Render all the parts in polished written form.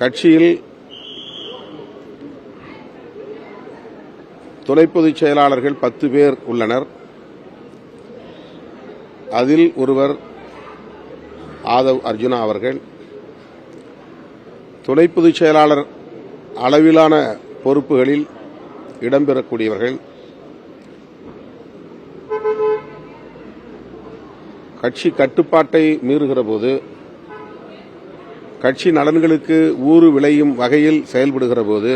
கட்சியில் துணை பொதுச் செயலாளர்கள் 10 பேர் உள்ளனர். அதில் ஒருவர் ஆதவ் அர்ஜுனா அவர்கள். துணை பொதுச் செயலாளர் அளவிலான பொறுப்புகளில் இடம்பெறக்கூடியவர்கள். கட்சி கட்டுப்பாட்டை மீறுகிற போது, கட்சி நலன்களுக்கு ஊறு விளையும் வகையில் செயல்படுகிற போது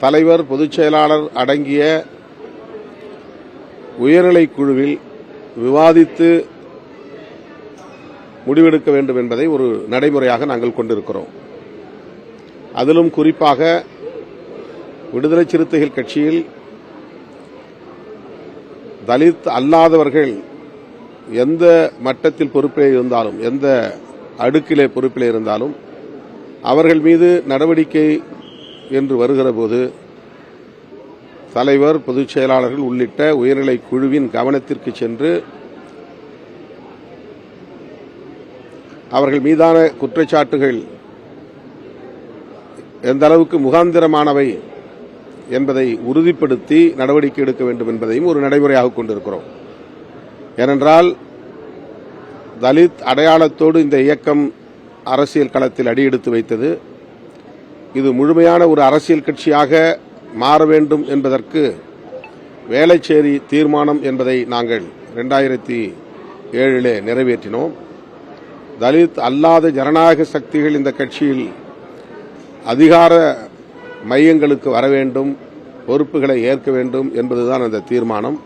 தலைவர், பொதுச் செயலாளர் அடங்கிய உயர்நிலைக் குழுவில் விவாதித்து முடிவெடுக்க வேண்டும் என்பதை ஒரு நடைமுறையாக நாங்கள் கொண்டிருக்கிறோம். அதிலும் குறிப்பாக விடுதலை சிறுத்தைகள் கட்சியில் தலித் அல்லாதவர்கள் எந்த மட்டத்தில் பொறுப்பிலே இருந்தாலும், எந்த அடுக்கிலே பொறுப்பிலே இருந்தாலும், அவர்கள் மீது நடவடிக்கை என்று வருகிற போது தலைவர், பொதுச் செயலாளர்கள் உள்ளிட்ட உயர்நிலை குழுவின் கவனத்திற்கு சென்று அவர்கள் மீதான குற்றச்சாட்டுகள் எந்த அளவுக்கு முகாந்திரமானவை என்பதை உறுதிப்படுத்தி நடவடிக்கை எடுக்க வேண்டும் என்பதையும் ஒரு நடைமுறையாக கொண்டிருக்கிறோம். ஏனென்றால் தலித் அடையாளத்தோடு இந்த இயக்கம் அரசியல் களத்தில் அடியெடுத்து வைத்தது. இது முழுமையான ஒரு அரசியல் கட்சியாக மாற வேண்டும் என்பதற்கு வேளச்சேரி தீர்மானம் என்பதை நாங்கள் 2007 நிறைவேற்றினோம். தலித் அல்லாத ஜனநாயக சக்திகள் இந்த கட்சியில் அதிகார மையங்களுக்கு வர வேண்டும், பொறுப்புகளை ஏற்க வேண்டும் என்பதுதான் அந்த தீர்மானம்.